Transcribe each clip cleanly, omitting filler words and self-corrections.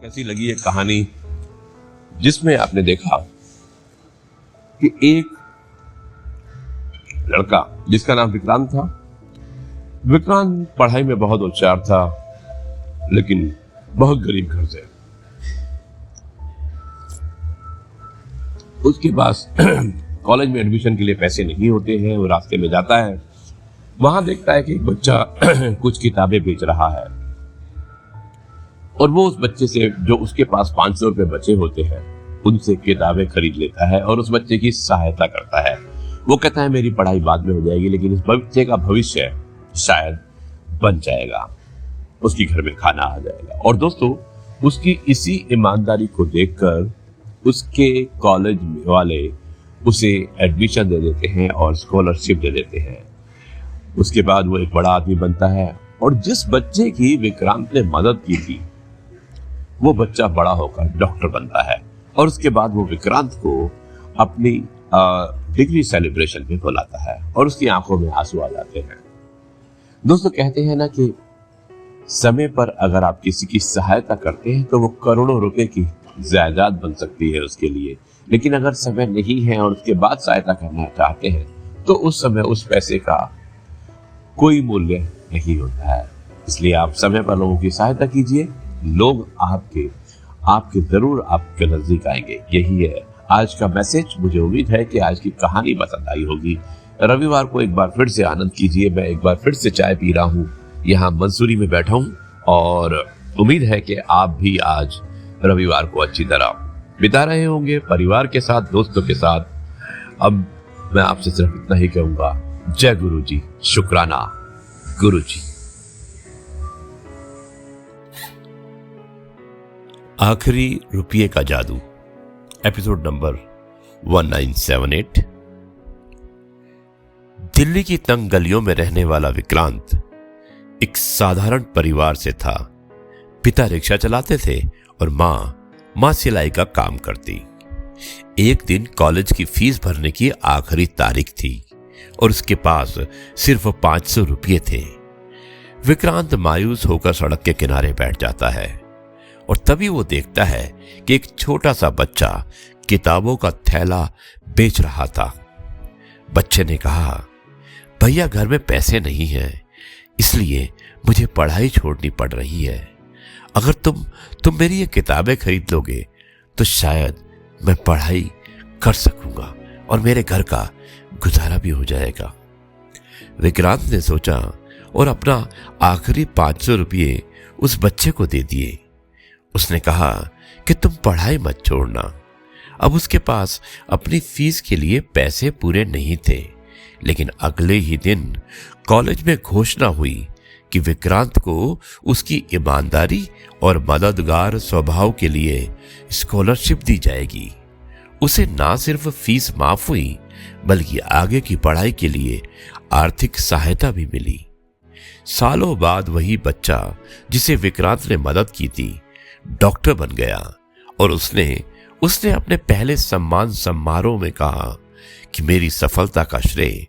कैसी लगी एक कहानी जिसमें आपने देखा कि एक लड़का जिसका नाम विक्रांत था। विक्रांत पढ़ाई में बहुत होशियार था, लेकिन बहुत गरीब घर से। उसके पास कॉलेज में एडमिशन के लिए पैसे नहीं होते हैं। वो रास्ते में जाता है, वहां देखता है कि एक बच्चा कुछ किताबें बेच रहा है और वो उस बच्चे से, जो उसके पास 500 रुपए बचे होते हैं, उनसे किताबें खरीद लेता है और उस बच्चे की सहायता करता है। वो कहता है मेरी पढ़ाई बाद में हो जाएगी, लेकिन इस बच्चे का भविष्य शायद बन जाएगा, उसकी घर में खाना आ जाएगा। और दोस्तों, उसकी इसी ईमानदारी को देखकर उसके कॉलेज वाले उसे एडमिशन दे देते हैं और स्कॉलरशिप दे देते हैं। उसके बाद वो एक बड़ा आदमी बनता है और जिस बच्चे की विक्रांत ने मदद की थी, वो बच्चा बड़ा होकर डॉक्टर बनता है। और उसके बाद वो विक्रांत को अपनी डिग्री सेलिब्रेशन में बुलाता है और उसकी आंखों में आंसू आ जाते हैं। दोस्तों, कहते हैं ना कि समय पर अगर आप किसी की सहायता करते हैं तो वो करोड़ों रुपए की जायदाद बन सकती है उसके लिए, लेकिन अगर समय नहीं है और उसके बाद सहायता करना चाहते हैं तो उस समय उस पैसे का कोई मूल्य नहीं होता है। इसलिए आप समय पर लोगों की सहायता कीजिए, लोग आपके जरूर आपके नजदीक आएंगे। यही है आज का मैसेज। मुझे उम्मीद है कि आज की कहानी पसंद आई होगी। रविवार को एक बार फिर से आनंद कीजिए। मैं एक बार फिर से चाय पी रहा हूँ, यहाँ मंसूरी में बैठा हूँ और उम्मीद है कि आप भी आज रविवार को अच्छी तरह बिता रहे होंगे परिवार के साथ, दोस्तों के साथ। अब मैं आपसे सिर्फ इतना ही कहूंगा, जय गुरु जी, शुक्राना गुरु जी। आखिरी रुपये का जादू, एपिसोड नंबर 1978। दिल्ली की तंग गलियों में रहने वाला विक्रांत एक साधारण परिवार से था। पिता रिक्शा चलाते थे और मां सिलाई का काम करती। एक दिन कॉलेज की फीस भरने की आखिरी तारीख थी और उसके पास सिर्फ 500 रुपये थे। विक्रांत मायूस होकर सड़क के किनारे बैठ जाता है और तभी वो देखता है कि एक छोटा सा बच्चा किताबों का थैला बेच रहा था। बच्चे ने कहा, भैया घर में पैसे नहीं हैं, इसलिए मुझे पढ़ाई छोड़नी पड़ रही है। अगर तुम मेरी ये किताबें खरीद लोगे तो शायद मैं पढ़ाई कर सकूंगा और मेरे घर का गुजारा भी हो जाएगा। विक्रांत ने सोचा और अपना आखिरी 500 रुपये उस बच्चे को दे दिए। उसने कहा कि तुम पढ़ाई मत छोड़ना। अब उसके पास अपनी फीस के लिए पैसे पूरे नहीं थे, लेकिन अगले ही दिन कॉलेज में घोषणा हुई कि विक्रांत को उसकी ईमानदारी और मददगार स्वभाव के लिए स्कॉलरशिप दी जाएगी। उसे ना सिर्फ फीस माफ हुई, बल्कि आगे की पढ़ाई के लिए आर्थिक सहायता भी मिली। सालों बाद वही बच्चा जिसे विक्रांत ने मदद की थी, डॉक्टर बन गया और उसने अपने पहले सम्मान समारोह में कहा कि मेरी सफलता का श्रेय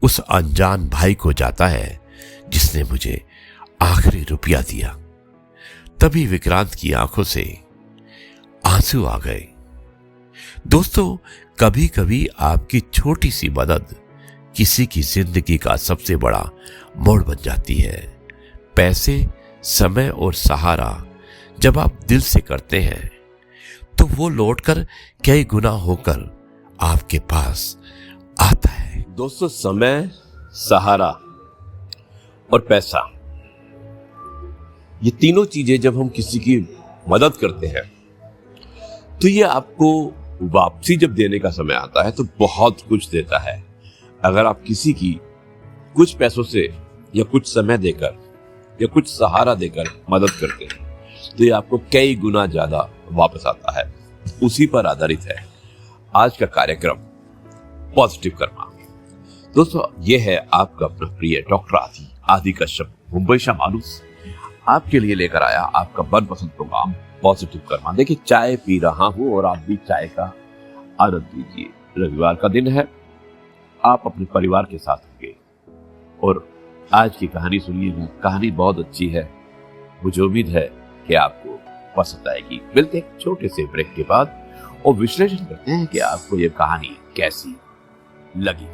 उस अनजान भाई को जाता है जिसने मुझे आखिरी रुपया दिया। तभी विक्रांत की आंखों से आंसू आ गए। दोस्तों, कभी कभी आपकी छोटी सी मदद किसी की जिंदगी का सबसे बड़ा मोड़ बन जाती है। पैसे, समय और सहारा जब आप दिल से करते हैं तो वो लौटकर कई गुना होकर आपके पास आता है। दोस्तों, समय, सहारा और पैसा, ये तीनों चीजें जब हम किसी की मदद करते हैं तो ये आपको वापसी जब देने का समय आता है तो बहुत कुछ देता है। अगर आप किसी की कुछ पैसों से या कुछ समय देकर या कुछ सहारा देकर मदद करते हैं तो ये आपको कई गुना ज्यादा वापस आता है। उसी पर आधारित है आज का कार्यक्रम पॉजिटिव कर्मा। दोस्तों, ये है आपका अपना प्रिय डॉक्टर आदि कश्यप, मुंबई शा मानुस, आपके लिए लेकर आया आपका मनपसंद प्रोग्राम पॉजिटिव कर्मा। देखिए, चाय पी रहा हूं और आप भी चाय का आनंद लीजिए। रविवार का दिन है, आप अपने परिवार के साथ होंगे और आज की कहानी सुनिएगा। कहानी बहुत अच्छी है। मुझे उम्मीद है कि आपको पसंद आएगी। मिलते हैं छोटे से ब्रेक के बाद और विश्लेषण करते हैं कि आपको ये कहानी कैसी लगी।